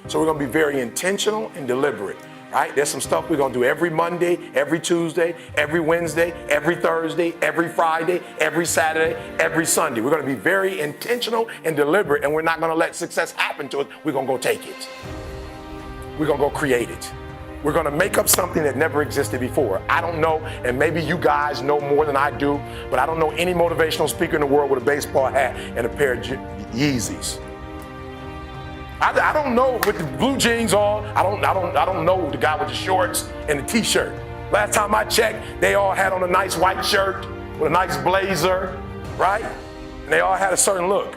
So we're gonna be very intentional and deliberate, right? There's some stuff we're gonna do every Monday, every Tuesday, every Wednesday, every Thursday, every Friday, every Saturday, every Sunday. We're gonna be very intentional and deliberate, and we're not gonna let success happen to us. We're gonna go take it. We're gonna go create it. We're gonna make up something that never existed before. I don't know, and maybe you guys know more than I do, but I don't know any motivational speaker in the world with a baseball hat and a pair of Yeezys. I don't know with the blue jeans on. I don't know the guy with the shorts and the t-shirt. Last time I checked, they all had on a nice white shirt with a nice blazer, right? And they all had a certain look.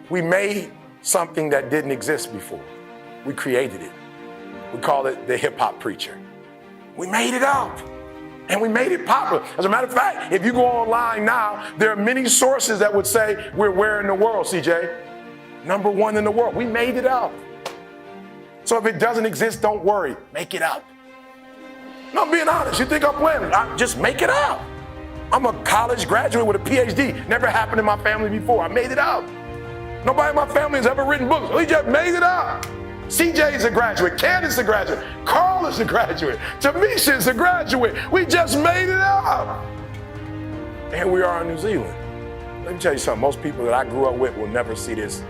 We made something that didn't exist before. We created it. We call it the hip hop preacher. We made it up and we made it popular. As a matter of fact, if you go online now, there are many sources that would say we're where in the world, CJ? Number one in the world. We made it up. So if it doesn't exist, don't worry. Make it up. No, I'm being honest. You think I'm playing? Just make it up. I'm a college graduate with a PhD. Never happened in my family before. I made it up. Nobody in my family has ever written books. We just made it up. CJ is a graduate. Candace is a graduate. Carl is a graduate. Tamisha is a graduate. We just made it up. And here we are in New Zealand. Let me tell you something. Most people that I grew up with will never see this.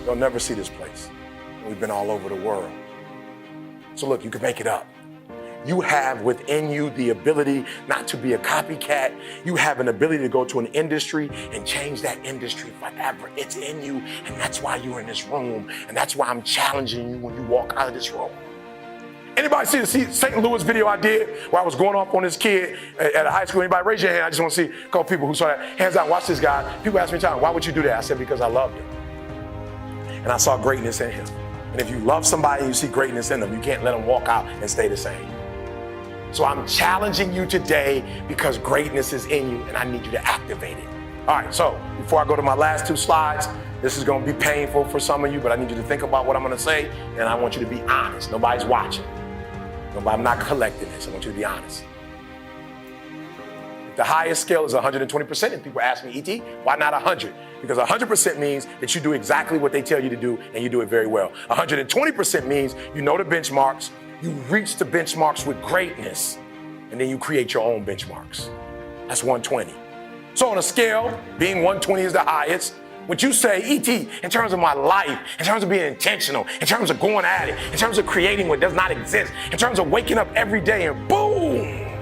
They'll never see this place. We've been all over the world. So look, you can make it up. You have within you the ability not to be a copycat. You have an ability to go to an industry and change that industry forever. It's in you, and that's why you're in this room, and that's why I'm challenging you when you walk out of this room. Anybody see the St. Louis video I did where I was going off on this kid at a high school? Anybody raise your hand? I just want to see a couple people who saw that. Hands down, watch this guy. People ask me, time, why would you do that? I said, because I loved him. And I saw greatness in him. And if you love somebody and you see greatness in them, you can't let them walk out and stay the same. So I'm challenging you today because greatness is in you and I need you to activate it. All right, so before I go to my last two slides, this is gonna be painful for some of you, but I need you to think about what I'm gonna say and I want you to be honest. Nobody's watching. I'm not collecting this. I want you to be honest. The highest scale is 120%, and people ask me, E.T., why not 100? Because 100% means that you do exactly what they tell you to do, and you do it very well. 120% means you know the benchmarks, you reach the benchmarks with greatness, and then you create your own benchmarks. That's 120. So on a scale, being 120 is the highest. When you say, E.T., in terms of my life, in terms of being intentional, in terms of going at it, in terms of creating what does not exist, in terms of waking up every day and boom,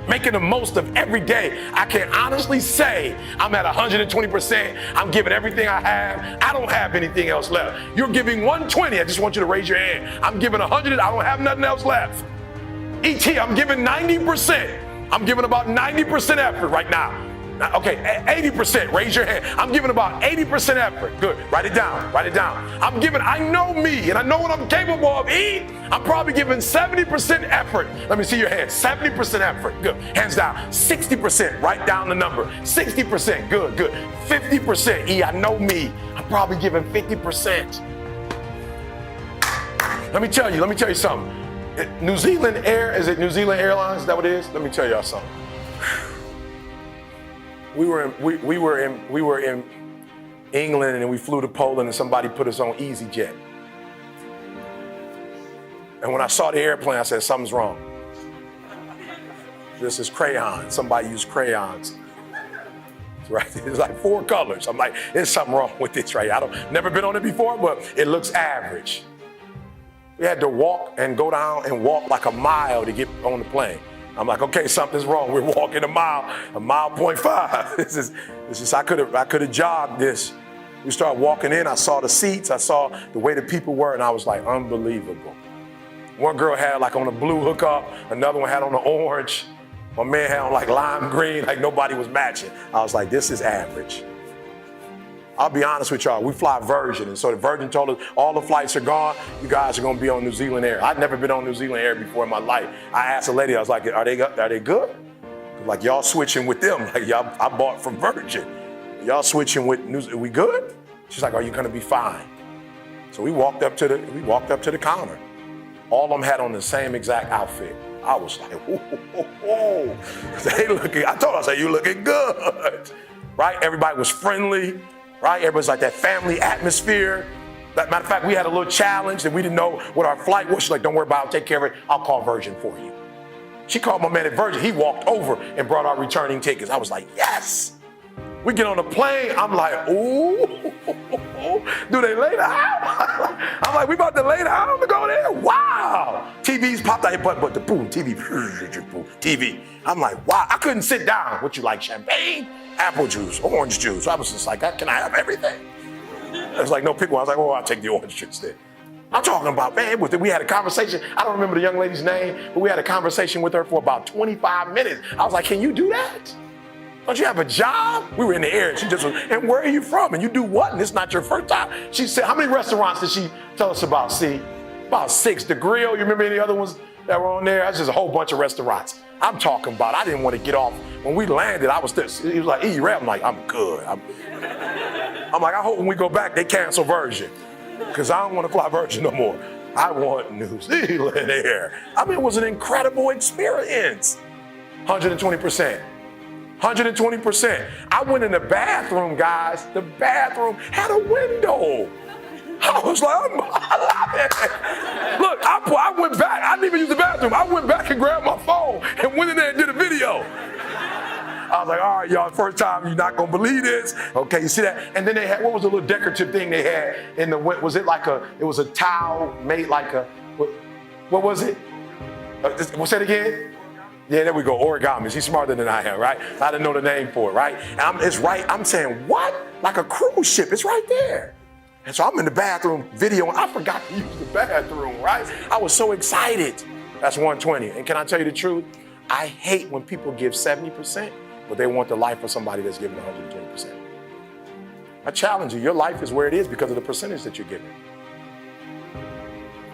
making the most of every day, I can honestly say I'm at 120%. I'm giving everything I have. I don't have anything else left. You're giving 120. I just want you to raise your hand. I'm giving 100. I don't have nothing else left. E.T., I'm giving 90%. I'm giving about 90% effort right now. Okay, 80%, raise your hand. I'm giving about 80% effort. Good, write it down, write it down. I know me and I know what I'm capable of. I'm probably giving 70% effort. Let me see your hand, 70% effort, good. Hands down, 60%, write down the number. 60%, good, good. 50%, I know me. I'm probably giving 50%. Let me tell you something. New Zealand Air, is it New Zealand Airlines? Is that what it is? Let me tell y'all something. We were in England and we flew to Poland and somebody put us on EasyJet. And when I saw the airplane, I said, something's wrong. This is crayons. Somebody used crayons. Right? It's like 4 colors. I'm like, there's something wrong with this right here. Never been on it before, but it looks average. We had to walk and go down and walk like a mile to get on the plane. I'm like, okay, something's wrong. We're walking a mile 0.5. This is. I could have jogged this. We started walking in. I saw the seats. I saw the way the people were, and I was like, unbelievable. One girl had like on a blue hookup. Another one had on an orange. My man had on like lime green. Like nobody was matching. I was like, this is average. I'll be honest with y'all, we fly Virgin, and so the Virgin told us all the flights are gone, you guys are gonna be on New Zealand Air. I'd never been on New Zealand Air before in my life. I asked a lady, I was like, are they good? Like y'all switching with them, like y'all, I bought from Virgin. Y'all switching with are we good? She's like, are you gonna be fine? So we walked up to the counter. All of them had on the same exact outfit. I was like, whoa. They looking, I told her, I said, you looking good, right? Everybody was friendly. right? Everybody's like that family atmosphere. Matter of fact, we had a little challenge and we didn't know what our flight was. She's like, don't worry about it, I'll take care of it. I'll call Virgin for you. She called my man at Virgin. He walked over and brought our returning tickets. I was like, yes. We get on the plane. I'm like, ooh, do they lay down? I'm like, we about to lay down to go there? Wow. TVs popped out, but the boom, TV. I'm like, wow. I couldn't sit down. What you like, champagne, apple juice, orange juice? I was just like, can I have everything? It was like, no, pick one. I was like, oh, I'll take the orange juice then. I'm talking about, man, we had a conversation. I don't remember the young lady's name, but we had a conversation with her for about 25 minutes. I was like, can you do that? Don't you have a job? We were in the air and she just was, and where are you from? And you do what? And it's not your first time. She said, how many restaurants did she tell us about? See, about 6. The Grill, you remember any other ones that were on there? That's just a whole bunch of restaurants. I'm talking about, I didn't want to get off. When we landed, I was this. He was like, I'm like, I'm good. I'm like, I hope when we go back, they cancel Virgin. Because I don't want to fly Virgin no more. I want New Zealand Air. I mean, it was an incredible experience. 120%. 120%. I went in the bathroom, guys. The bathroom had a window. I was like, I love it. Look, I went back. I didn't even use the bathroom. I went back and grabbed my phone and went in there and did a video. I was like, all right, y'all, first time, you're not gonna believe this. Okay, you see that? And then they had, what was the little decorative thing they had in the, was it like it was a towel made like what was it? What's that again? Yeah, there we go, origami. She's smarter than I am, right? I didn't know the name for it, right? And it's right, I'm saying, what? Like a cruise ship, it's right there. And so I'm in the bathroom videoing. I forgot to use the bathroom, right? I was so excited. That's 120. And can I tell you the truth? I hate when people give 70%, but they want the life of somebody that's giving 120%. I challenge you, your life is where it is because of the percentage that you're giving.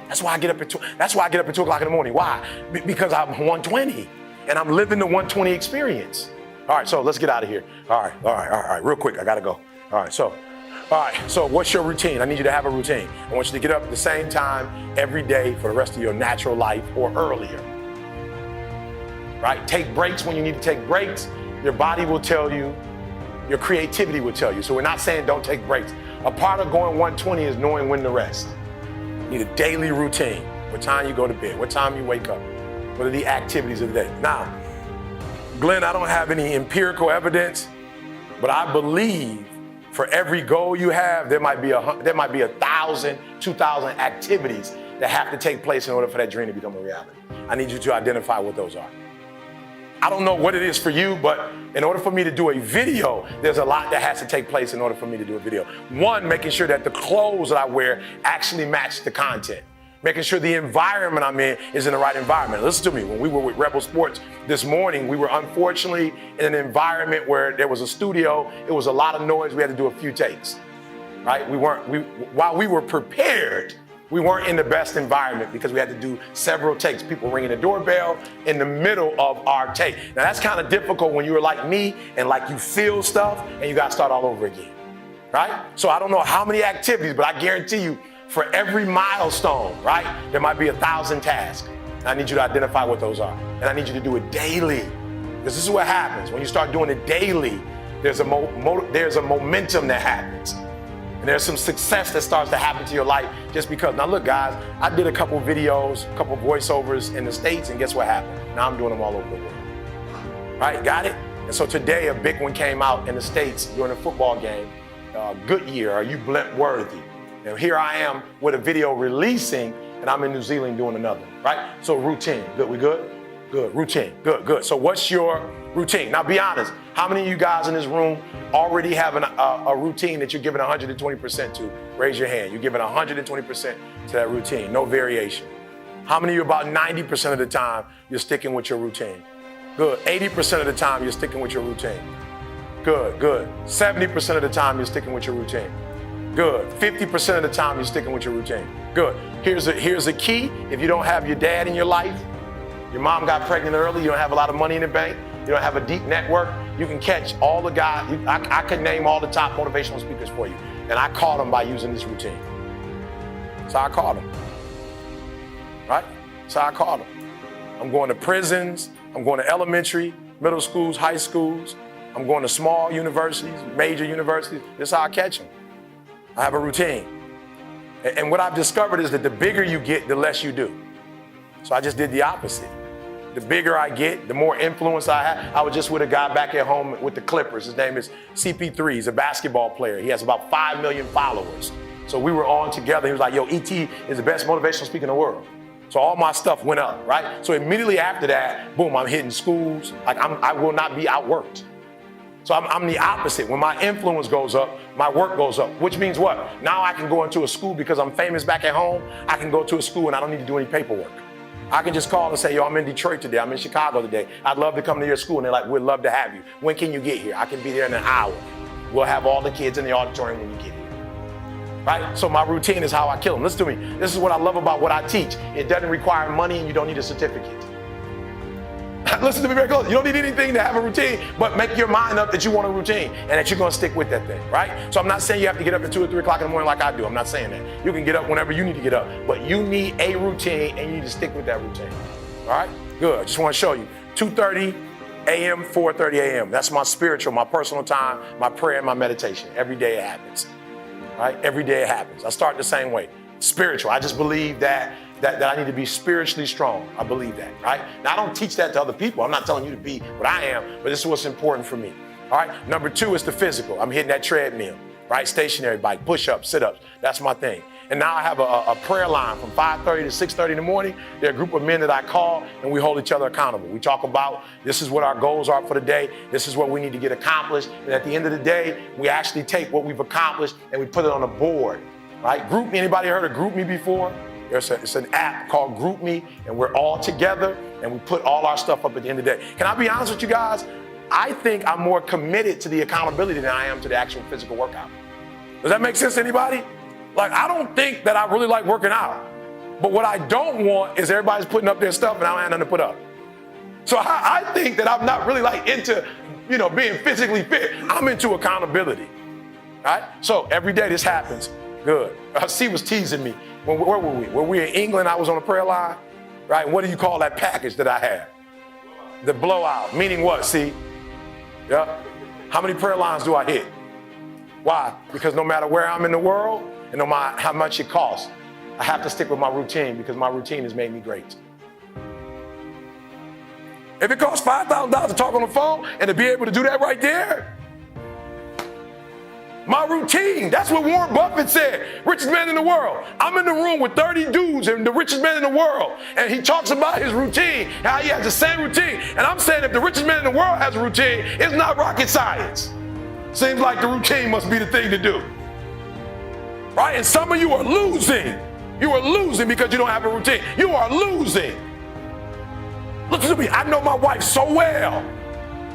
That's why I get up at 2 o'clock in the morning. Why? Because I'm 120 and I'm living the 120 experience. All right, so let's get out of here. All right, real quick, I gotta go. All right, so what's your routine? I need you to have a routine. I want you to get up at the same time every day for the rest of your natural life or earlier. Right? Take breaks when you need to take breaks. Your body will tell you, your creativity will tell you. So we're not saying don't take breaks. A part of going 120 is knowing when to rest. You need a daily routine. What time you go to bed, what time you wake up, what are the activities of the day. Now, Glenn, I don't have any empirical evidence, but I believe for every goal you have, there might be 1,000, 2,000 activities that have to take place in order for that dream to become a reality. I need you to identify what those are. I don't know what it is for you, but in order for me to do a video, there's a lot that has to take place in order for me to do a video. One, making sure that the clothes that I wear actually match the content. Making sure the environment I'm in is in the right environment. Listen to me, when we were with Rebel Sports this morning, we were unfortunately in an environment where there was a studio, it was a lot of noise, we had to do a few takes, right? While we were prepared, we weren't in the best environment because we had to do several takes. People ringing the doorbell in the middle of our take. Now that's kind of difficult when you're like me and like you feel stuff and you got to start all over again, right? So I don't know how many activities, but I guarantee you for every milestone, right, there might be 1,000 tasks. And I need you to identify what those are. And I need you to do it daily. Because this is what happens. When you start doing it daily, there's a momentum that happens. And there's some success that starts to happen to your life just because. Now look guys, I did a couple videos, a couple voiceovers in the States, and guess what happened? Now I'm doing them all over the world. Right, got it? And so today a big one came out in the States during a football game. Goodyear, are you blimp worthy? And here I am with a video releasing, and I'm in New Zealand doing another, right? So routine, good, we good? Good, routine, good. So what's your routine? Now be honest, how many of you guys in this room already have a routine that you're giving 120% to? Raise your hand, you're giving 120% to that routine, no variation. How many of you about 90% of the time you're sticking with your routine? Good, 80% of the time you're sticking with your routine. Good, 70% of the time you're sticking with your routine. Good. 50% of the time you're sticking with your routine. Good. Here's a key. If you don't have your dad in your life, your mom got pregnant early, you don't have a lot of money in the bank, you don't have a deep network, you can catch all the guys. I could name all the top motivational speakers for you. And I caught them by using this routine. So I caught them. Right? So I caught them. I'm going to prisons. I'm going to elementary, middle schools, high schools. I'm going to small universities, major universities. This is how I catch them. I have a routine. And what I've discovered is that the bigger you get, the less you do. So I just did the opposite. The bigger I get, the more influence I have. I was just with a guy back at home with the Clippers. His name is CP3. He's a basketball player. He has about 5 million followers. So we were on together. He was like, yo, E.T. is the best motivational speaker in the world. So all my stuff went up, right? So immediately after that, boom, I'm hitting schools. Like I will not be outworked. So I'm the opposite. When my influence goes up, my work goes up, which means what? Now I can go into a school because I'm famous back at home. I can go to a school and I don't need to do any paperwork. I can just call and say, yo, I'm in Detroit today. I'm in Chicago today. I'd love to come to your school. And they're like, we'd love to have you. When can you get here? I can be there in an hour. We'll have all the kids in the auditorium when you get here. Right? So my routine is how I kill them. Listen to me. This is what I love about what I teach. It doesn't require money and you don't need a certificate. Listen to me very close. You don't need anything to have a routine, but make your mind up that you want a routine and that you're going to stick with that thing, right? So I'm not saying you have to get up at 2 or 3 o'clock in the morning like I do. I'm not saying that. You can get up whenever you need to get up, but you need a routine and you need to stick with that routine. All right? Good. I just want to show you. 2:30 a.m., 4:30 a.m. That's my spiritual, my personal time, my prayer, and my meditation. Every day it happens. Right? Every day it happens. I start the same way. Spiritual. I just believe that I need to be spiritually strong. I believe that, right? Now, I don't teach that to other people. I'm not telling you to be what I am, but this is what's important for me. All right? Number 2 is the physical. I'm hitting that treadmill, right? Stationary bike, push-ups, sit-ups. That's my thing. And now I have a prayer line from 5:30 to 6:30 in the morning. There are a group of men that I call, and we hold each other accountable. We talk about this is what our goals are for the day. This is what we need to get accomplished. And at the end of the day, we actually take what we've accomplished and we put it on a board, right? GroupMe. Anybody heard of GroupMe before? It's an app called GroupMe, and we're all together, and we put all our stuff up at the end of the day. Can I be honest with you guys? I think I'm more committed to the accountability than I am to the actual physical workout. Does that make sense to anybody? Like, I don't think that I really like working out. But what I don't want is everybody's putting up their stuff and I don't have nothing to put up. So I think that I'm not really like into, being physically fit. I'm into accountability. All right? So every day this happens. Good. C was teasing me. Where were we? Were we in England? I was on a prayer line. Right? What do you call that package that I had? The blowout. Meaning what, C? Yeah. How many prayer lines do I hit? Why? Because no matter where I'm in the world, and no matter how much it costs, I have to stick with my routine because my routine has made me great. If it costs $5,000 to talk on the phone and to be able to do that right there, my routine, that's what Warren Buffett said, richest man in the world. I'm in the room with 30 dudes and the richest man in the world, and he talks about his routine, how he has the same routine. And I'm saying if the richest man in the world has a routine, it's not rocket science. Seems like the routine must be the thing to do. Right? And some of you are losing. You are losing because you don't have a routine. You are losing. Listen to me. I know my wife so well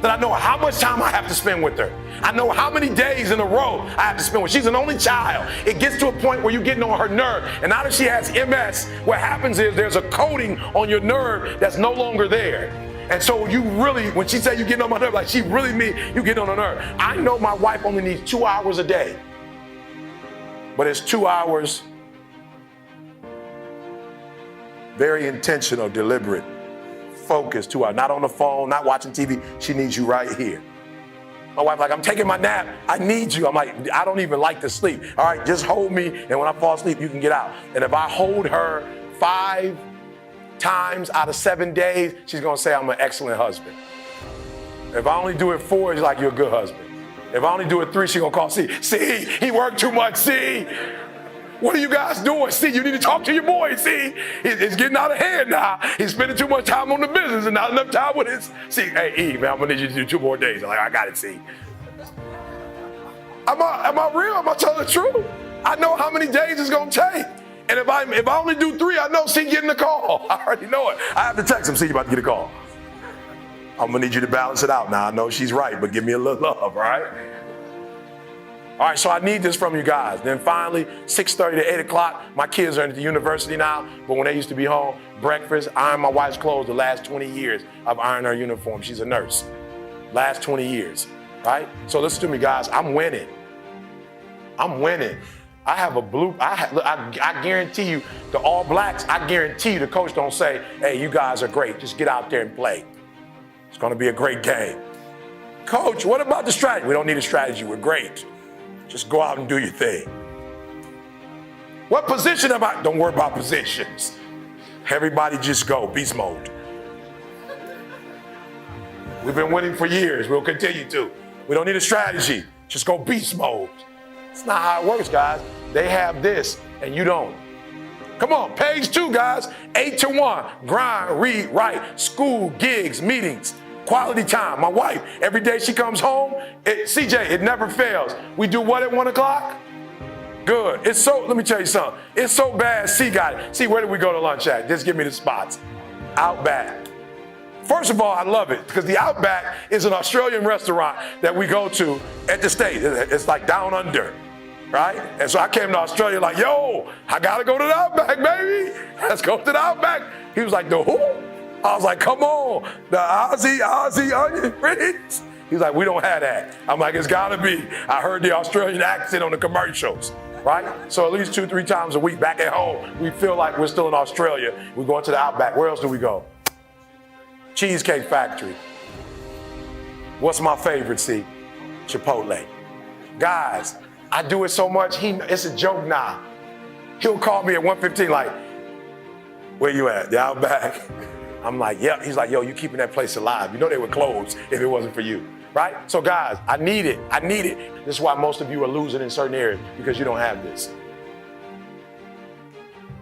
that I know how much time I have to spend with her. I know how many days in a row I have to spend with her. She's an only child. It gets to a point where you're getting on her nerve. And now that she has MS, what happens is there's a coating on your nerve that's no longer there. And so you really, when she said you getting on my nerve, like she really means you getting on her nerve. I know my wife only needs 2 hours a day. But it's 2 hours, very intentional, deliberate, focused 2 hours. Not on the phone, not watching TV. She needs you right here. My wife's like, I'm taking my nap. I need you. I'm like, I don't even like to sleep. All right, just hold me, and when I fall asleep, you can get out. And if I hold her 5 times out of 7 days, she's going to say I'm an excellent husband. If I only do it 4, she's like, you're a good husband. If I only do it 3, she's going to call C. C, he worked too much, C. What are you guys doing? C, you need to talk to your boy, C. It's getting out of hand now. He's spending too much time on the business and not enough time with his C. Hey, E, man, I'm going to need you to do 2 more days. I'm like, I got it, C. Am I real? Am I telling the truth? I know how many days it's going to take. And if I only do 3, I know C getting the call. I already know it. I have to text him, C, you about to get a call. I'm gonna need you to balance it out. Now I know she's right, but give me a little love, right? All right, so I need this from you guys. Then finally, 6:30 to 8 o'clock, my kids are at the university now, but when they used to be home, breakfast, iron my wife's clothes. The last 20 years, I've ironed her uniform. She's a nurse. Last 20 years, right? So listen to me, guys. I'm winning. I'm winning. I have a blue, I guarantee you, the All Blacks, I guarantee you the coach don't say, hey, you guys are great. Just get out there and play. It's going to be a great game. Coach, what about the strategy? We don't need a strategy. We're great. Just go out and do your thing. What position am I? Don't worry about positions. Everybody just go, beast mode. We've been winning for years. We'll continue to. We don't need a strategy. Just go beast mode. It's not how it works, guys. They have this and you don't. Come on, page 2, guys. 8 to 1. Grind, read, write, school, gigs, meetings, quality time. My wife, every day she comes home, CJ, it never fails. We do what at 1 o'clock? Good. It's so, let me tell you something. It's so bad, C got it. See, where did we go to lunch at? Just give me the spots. Outback. First of all, I love it because the Outback is an Australian restaurant that we go to at the state. It's like down under. Right? And so I came to Australia like, yo, I gotta go to the Outback, baby. Let's go to the Outback. He was like, the who? I was like, come on, the Aussie onion rings. He's like, we don't have that. I'm like, it's gotta be. I heard the Australian accent on the commercials, right? So at least 2-3 times a week back at home, we feel like we're still in Australia. We're going to the Outback. Where else do we go? Cheesecake Factory. What's my favorite, see? Chipotle. Guys, I do it so much, it's a joke now. He'll call me at 1:15 like, where you at? The Outback. I'm like, yep. He's like, yo, you keeping that place alive. You know they would close if it wasn't for you, right? So guys, I need it. This is why most of you are losing in certain areas, because you don't have this.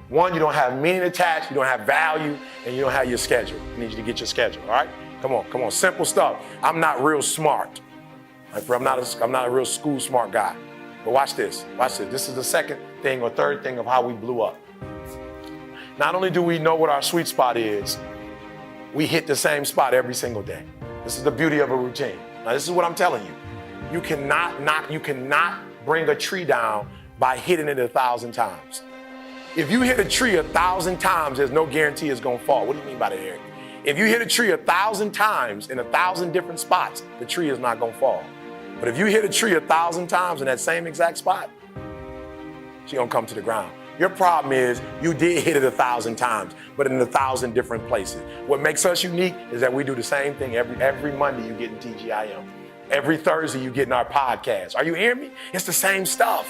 One, you don't have meaning attached, you don't have value, and you don't have your schedule. I need you to get your schedule, all right? Come on, simple stuff. I'm not real smart. I'm not a real school smart guy. But watch this. This is the second thing or third thing of how we blew up. Not only do we know what our sweet spot is, we hit the same spot every single day. This is the beauty of a routine. Now, this is what I'm telling you. You cannot bring a tree down by hitting it 1,000 times. If you hit a tree 1,000 times, there's no guarantee it's gonna fall. What do you mean by that, Eric? If you hit a tree 1,000 times in 1,000 different spots, the tree is not gonna fall. But if you hit a tree 1,000 times in that same exact spot, she's gonna come to the ground. Your problem is you did hit it 1,000 times, but in 1,000 different places. What makes us unique is that we do the same thing every Monday you get in TGIM. Every Thursday you get in our podcast. Are you hearing me? It's the same stuff.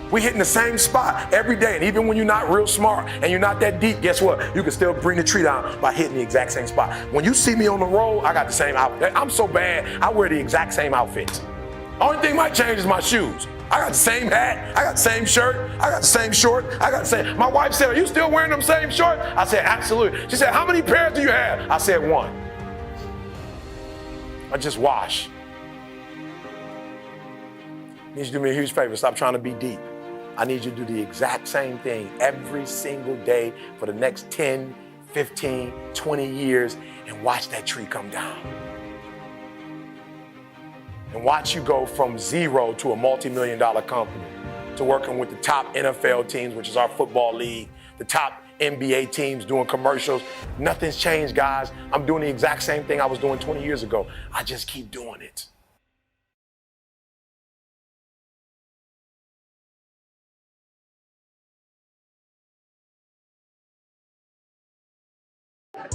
We hitting the same spot every day. And even when you're not real smart and you're not that deep, guess what? You can still bring the tree down by hitting the exact same spot. When you see me on the road, I got the same outfit. I'm so bad, I wear the exact same outfits. Only thing might change is my shoes. I got the same hat, I got the same shirt, I got the same short, I got the same. My wife said, are you still wearing them same shorts? I said, absolutely. She said, how many pairs do you have? I said, 1. I just wash. I need you to do me a huge favor, stop trying to be deep. I need you to do the exact same thing every single day for the next 10, 15, 20 years and watch that tree come down. And watch you go from zero to a multi-million-dollar company, to working with the top NFL teams, which is our football league, the top NBA teams doing commercials. Nothing's changed, guys. I'm doing the exact same thing I was doing 20 years ago. I just keep doing it.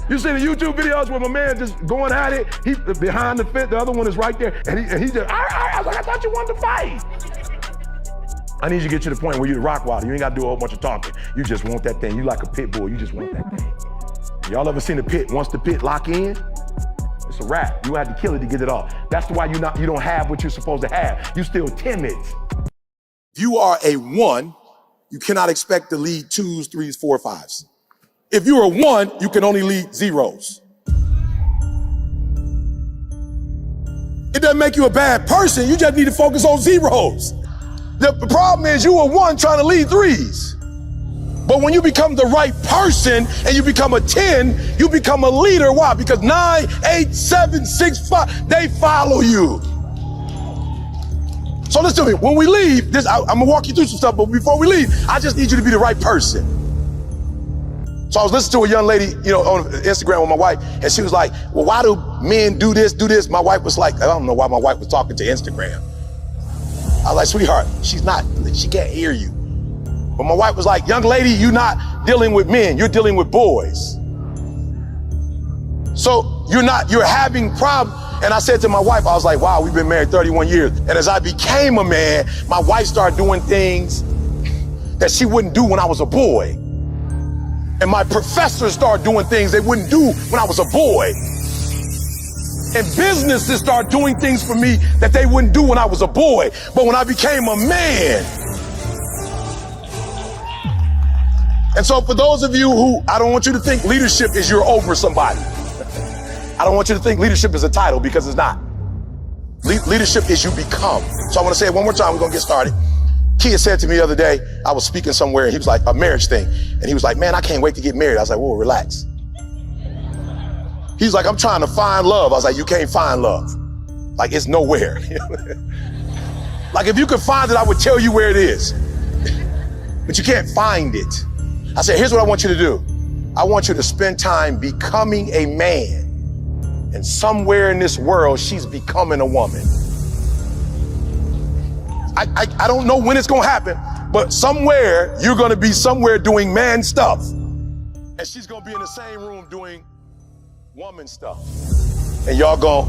You see the YouTube videos where my man just going at it, he behind the fence, the other one is right there, and he just, I was like, I thought you wanted to fight. I need you to get to the point where you're the rock wilder. You ain't gotta do a whole bunch of talking. You just want that thing. You like a pit bull, you just want that thing. Y'all ever seen the pit? Once the pit lock in, it's a wrap. You have to kill it to get it off. That's why you don't have what you're supposed to have. You still timid. If you are a 1, you cannot expect to lead 2s, 3s, 4, 5s. If you're a 1, you can only lead 0s. It doesn't make you a bad person, you just need to focus on 0s. The problem is you a 1 trying to lead 3s. But when you become the right person and you become a 10, you become a leader. Why? Because 9, 8, 7, 6, 5, they follow you. So listen to me, when we leave, I'm gonna walk you through some stuff, but before we leave, I just need you to be the right person. So I was listening to a young lady, on Instagram with my wife, and she was like, well, why do men do this? My wife was like, I don't know why my wife was talking to Instagram. I was like, sweetheart, she can't hear you. But my wife was like, young lady, you're not dealing with men, you're dealing with boys. So you're having problems. And I said to my wife, I was like, wow, we've been married 31 years. And as I became a man, my wife started doing things that she wouldn't do when I was a boy. And my professors started doing things they wouldn't do when I was a boy. And businesses started doing things for me that they wouldn't do when I was a boy. But when I became a man. And so for those of you who, I don't want you to think leadership is you're over somebody. I don't want you to think leadership is a title, because it's not. Leadership is you become. So I want to say it one more time. We're going to get started. Kia said to me the other day, I was speaking somewhere, and he was like, a marriage thing. And he was like, man, I can't wait to get married. I was like, whoa, relax. He's like, I'm trying to find love. I was like, you can't find love. Like, it's nowhere. Like, if you could find it, I would tell you where it is. But you can't find it. I said, here's what I want you to do. I want you to spend time becoming a man. And somewhere in this world, she's becoming a woman. I don't know when it's gonna happen, but somewhere you're gonna be somewhere doing man stuff. And she's gonna be in the same room doing woman stuff. And y'all go,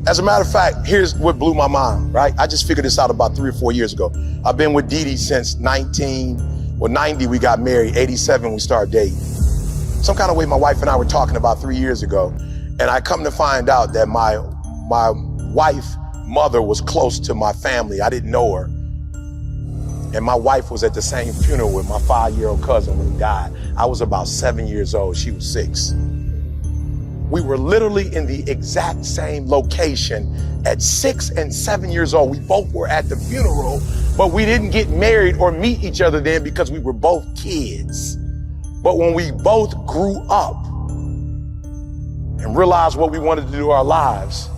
as a matter of fact, here's what blew my mind, right? I just figured this out about 3 or 4 years ago. I've been with Dee Dee since 90 we got married, 87 we started dating. Some kind of way my wife and I were talking about 3 years ago. And I come to find out that my wife, mother was close to my family. I didn't know her. And my wife was at the same funeral with my 5-year-old cousin when he died. I was about 7 years old, she was 6. We were literally in the exact same location at 6 and 7 years old. We both were at the funeral, but we didn't get married or meet each other then because we were both kids. But when we both grew up and realized what we wanted to do in our lives,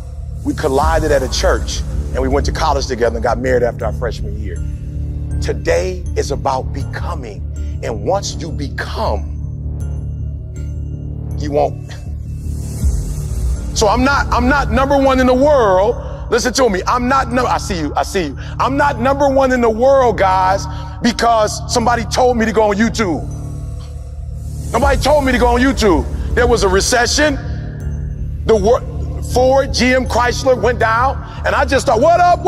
we collided at a church and we went to college together and got married after our freshman year. Today is about becoming. And once you become, you won't. So I'm not number one in the world. Listen to me. I see you. I'm not number one in the world, guys, because somebody told me to go on YouTube. Nobody told me to go on YouTube. There was a recession. Ford, GM, Chrysler went down, and I just started, what up?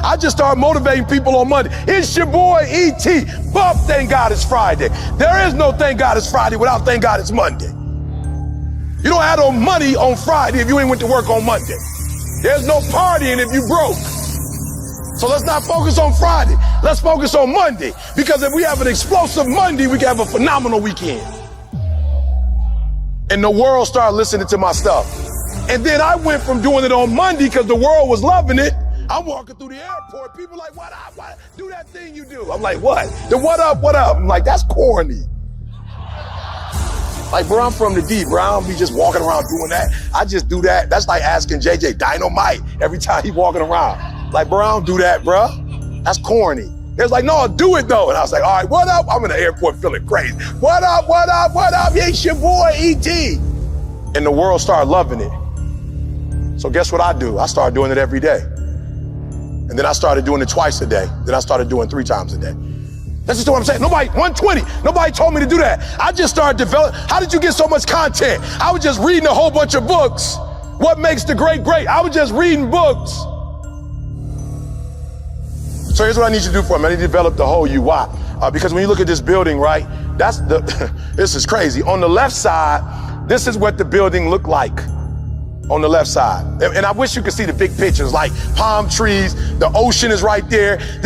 I just started motivating people on Monday. It's your boy, E.T. Buff, thank God it's Friday. There is no thank God it's Friday without thank God it's Monday. You don't have no money on Friday if you ain't went to work on Monday. There's no partying if you broke. So let's not focus on Friday. Let's focus on Monday, because if we have an explosive Monday, we can have a phenomenal weekend. And the world started listening to my stuff. And then I went from doing it on Monday because the world was loving it. I'm walking through the airport. People like, what up? What? Do that thing you do. I'm like, what? The what up? I'm like, that's corny. Like, bro, I'm from the D, bro. I don't be just walking around doing that. I just do that. That's like asking JJ Dynamite every time he walking around. Like, bro, I don't do that, bro. That's corny. They was like, no, do it though. And I was like, all right, what up? I'm in the airport feeling crazy. What up? Yeah, it's your boy, E.T. And the world started loving it. So guess what I do? I started doing it every day. And then I started doing it twice a day. Then I started doing 3 times a day. That's just what I'm saying. 120. Nobody told me to do that. I just started developing. How did you get so much content? I was just reading a whole bunch of books. What makes the great great? I was just reading books. So here's what I need you to do for me. I need to develop the whole you. Why? Because when you look at this building, right, this is crazy. On the left side, this is what the building looked like. On the left side. And I wish you could see the big pictures, like palm trees, the ocean is right there. This